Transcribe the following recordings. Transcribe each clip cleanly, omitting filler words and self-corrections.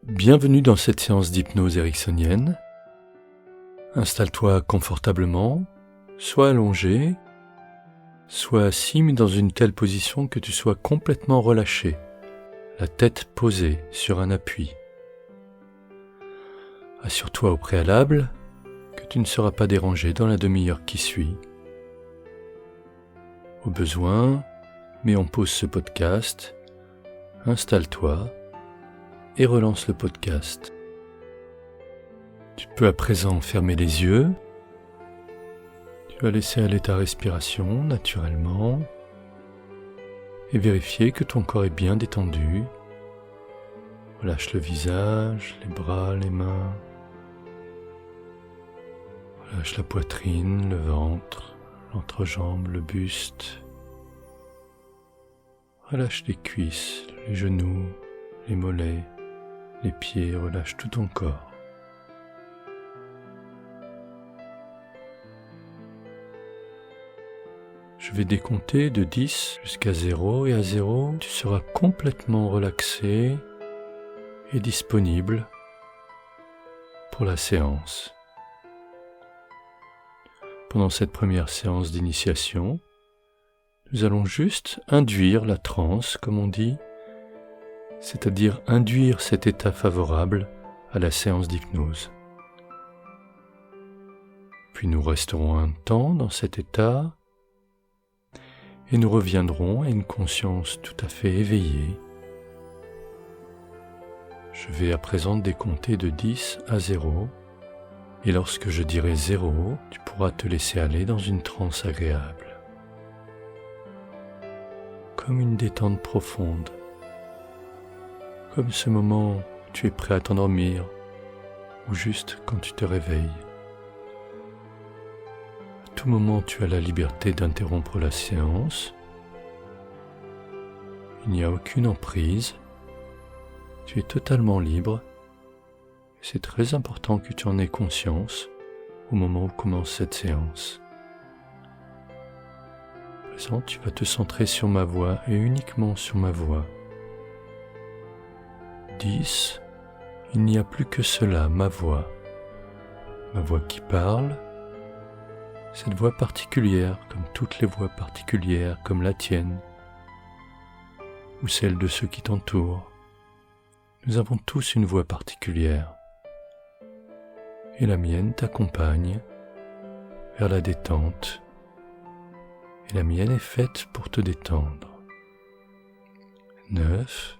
Bienvenue dans cette séance d'hypnose ericksonienne. Installe-toi confortablement, soit allongé, soit assis mais dans une telle position que tu sois complètement relâché, la tête posée sur un appui. Assure-toi au préalable que tu ne seras pas dérangé dans la demi-heure qui suit. Au besoin, mets en pause ce podcast, installe-toi et relance le podcast. Tu peux à présent fermer les yeux. Tu vas laisser aller ta respiration naturellement et vérifier que ton corps est bien détendu. Relâche le visage, les bras, les mains. Relâche la poitrine, le ventre, l'entrejambe, le buste. Relâche les cuisses, les genoux, les mollets, les pieds, relâche tout ton corps. Je vais décompter de 10 jusqu'à 0 et à 0, tu seras complètement relaxé et disponible pour la séance. Pendant cette première séance d'initiation, nous allons juste induire la transe, comme on dit, c'est-à-dire induire cet état favorable à la séance d'hypnose. Puis nous resterons un temps dans cet état et nous reviendrons à une conscience tout à fait éveillée. Je vais à présent décompter de 10 à 0 et lorsque je dirai 0, tu pourras te laisser aller dans une transe agréable, comme une détente profonde. Comme ce moment où tu es prêt à t'endormir, ou juste quand tu te réveilles. À tout moment, tu as la liberté d'interrompre la séance. Il n'y a aucune emprise. Tu es totalement libre. Et c'est très important que tu en aies conscience au moment où commence cette séance. À présent, tu vas te centrer sur ma voix et uniquement sur ma voix. 10, il n'y a plus que cela, ma voix qui parle, cette voix particulière, comme toutes les voix particulières, comme la tienne, ou celle de ceux qui t'entourent. Nous avons tous une voix particulière, et la mienne t'accompagne vers la détente, et la mienne est faite pour te détendre. 9,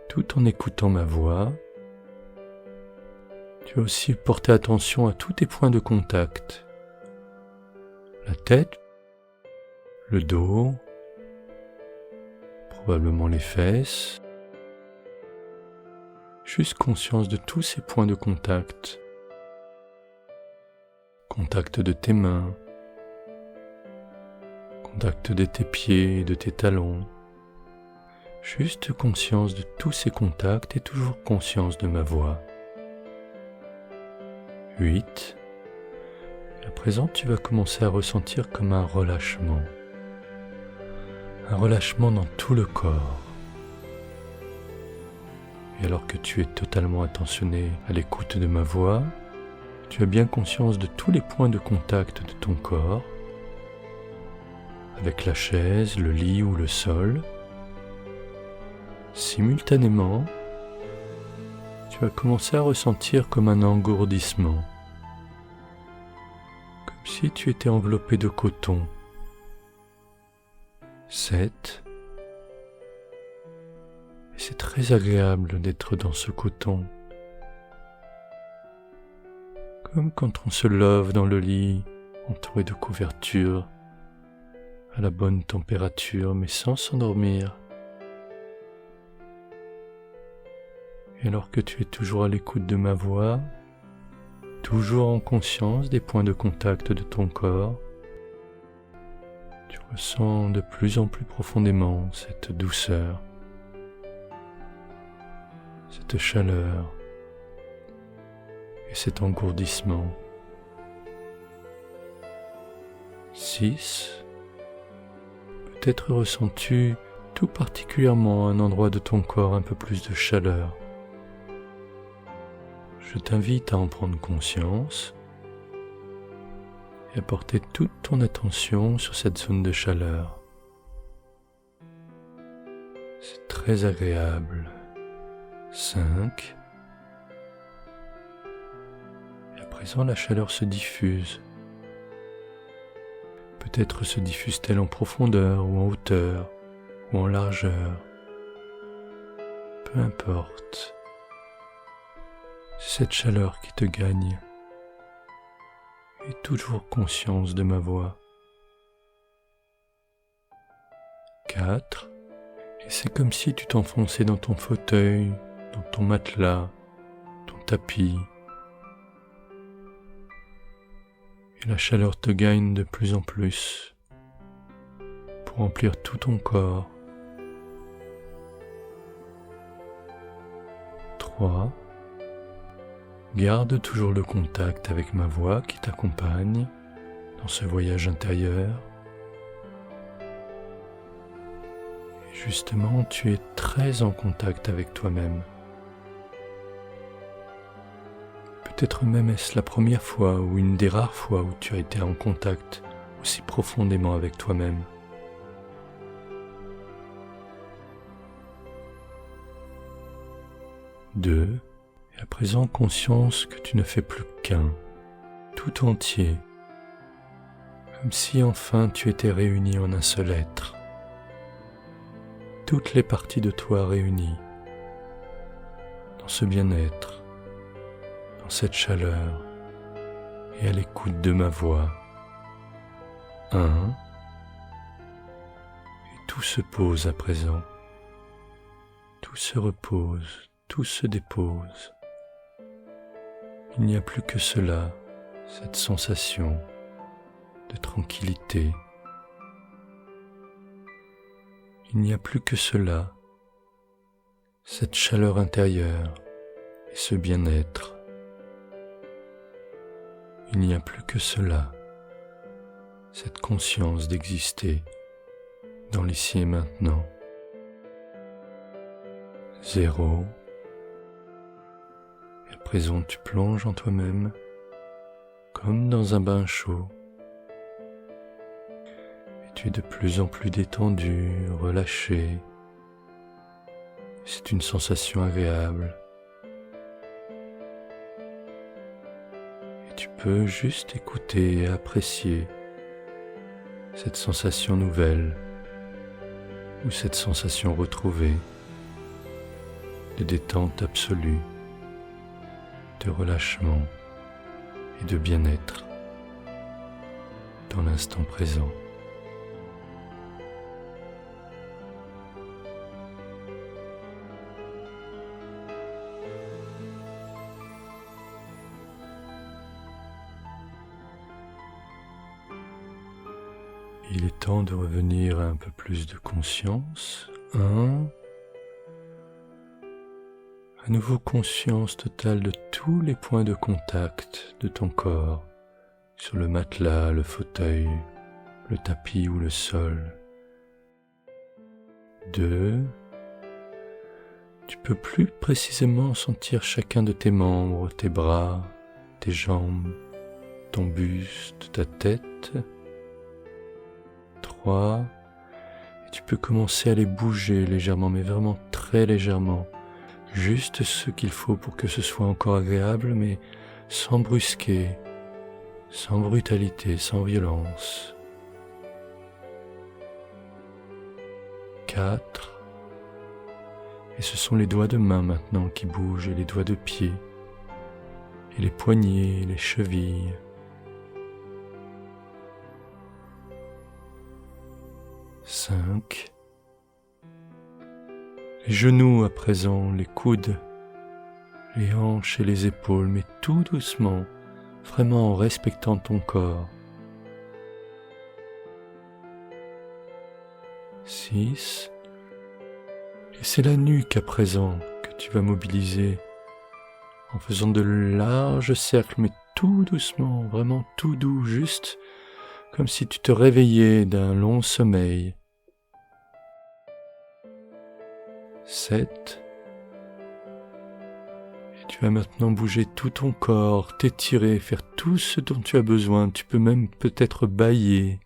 tout en écoutant ma voix, tu vas aussi porter attention à tous tes points de contact. La tête, le dos, probablement les fesses. Juste conscience de tous ces points de contact. Contact de tes mains, contact de tes pieds et de tes talons. Juste conscience de tous ces contacts et toujours conscience de ma voix. 8. À présent, tu vas commencer à ressentir comme un relâchement. Un relâchement dans tout le corps. Et alors que tu es totalement attentionné à l'écoute de ma voix, tu as bien conscience de tous les points de contact de ton corps, avec la chaise, le lit ou le sol. Simultanément, tu vas commencer à ressentir comme un engourdissement, comme si tu étais enveloppé de coton. 7. Et c'est très agréable d'être dans ce coton, comme quand on se love dans le lit, entouré de couvertures, à la bonne température, mais sans s'endormir. Et alors que tu es toujours à l'écoute de ma voix, toujours en conscience des points de contact de ton corps, tu ressens de plus en plus profondément cette douceur, cette chaleur et cet engourdissement. 6. Peut-être ressens-tu tout particulièrement à un endroit de ton corps un peu plus de chaleur. Je t'invite à en prendre conscience et à porter toute ton attention sur cette zone de chaleur. C'est très agréable. 5. Et à présent, la chaleur se diffuse. Peut-être se diffuse-t-elle en profondeur ou en hauteur ou en largeur. Peu importe. C'est cette chaleur qui te gagne. Et toujours conscience de ma voix. 4. Et c'est comme si tu t'enfonçais dans ton fauteuil, dans ton matelas, ton tapis. Et la chaleur te gagne de plus en plus pour remplir tout ton corps. 3. Garde toujours le contact avec ma voix qui t'accompagne dans ce voyage intérieur. Et justement, tu es très en contact avec toi-même. Peut-être même est-ce la première fois ou une des rares fois où tu as été en contact aussi profondément avec toi-même. 2. Et à présent, conscience que tu ne fais plus qu'un, tout entier, comme si enfin tu étais réuni en un seul être. Toutes les parties de toi réunies, dans ce bien-être, dans cette chaleur, et à l'écoute de ma voix. 1. Et tout se pose à présent, tout se repose, tout se dépose. Il n'y a plus que cela, cette sensation de tranquillité. Il n'y a plus que cela, cette chaleur intérieure et ce bien-être. Il n'y a plus que cela, cette conscience d'exister dans l'ici et maintenant. 0. À présent, tu plonges en toi-même comme dans un bain chaud. Et tu es de plus en plus détendu, relâché. C'est une sensation agréable. Et tu peux juste écouter et apprécier cette sensation nouvelle ou cette sensation retrouvée de détente absolue, de relâchement et de bien-être dans l'instant présent. Il est temps de revenir à un peu plus de conscience. 1. À nouveau conscience totale de tous les points de contact de ton corps, sur le matelas, le fauteuil, le tapis ou le sol. 2. Tu peux plus précisément sentir chacun de tes membres, tes bras, tes jambes, ton buste, ta tête. 3. Et tu peux commencer à les bouger légèrement, mais vraiment très légèrement. Juste ce qu'il faut pour que ce soit encore agréable, mais sans brusquer, sans brutalité, sans violence. 4. Et ce sont les doigts de main maintenant qui bougent, et les doigts de pied, et les poignets, les chevilles. 5. Les genoux à présent, les coudes, les hanches et les épaules, mais tout doucement, vraiment en respectant ton corps. 6. Et c'est la nuque à présent que tu vas mobiliser en faisant de larges cercles, mais tout doucement, vraiment tout doux, juste comme si tu te réveillais d'un long sommeil. 7. Et tu vas maintenant bouger tout ton corps, t'étirer, faire tout ce dont tu as besoin. Tu peux même peut-être bâiller.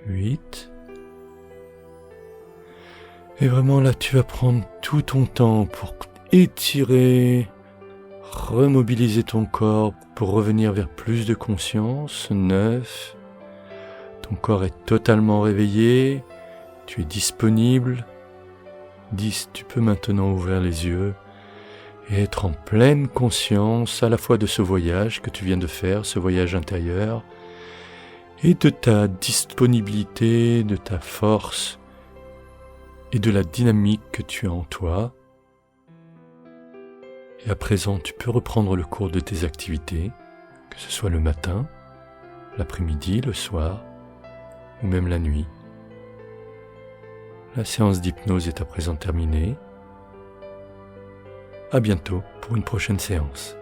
8. Et vraiment là, tu vas prendre tout ton temps pour étirer, remobiliser ton corps pour revenir vers plus de conscience. 9. Ton corps est totalement réveillé, tu es disponible. 10. Tu peux maintenant ouvrir les yeux et être en pleine conscience à la fois de ce voyage que tu viens de faire, ce voyage intérieur, et de ta disponibilité, de ta force et de la dynamique que tu as en toi. Et à présent, tu peux reprendre le cours de tes activités, que ce soit le matin, l'après-midi, le soir, ou même la nuit. La séance d'hypnose est à présent terminée. À bientôt pour une prochaine séance.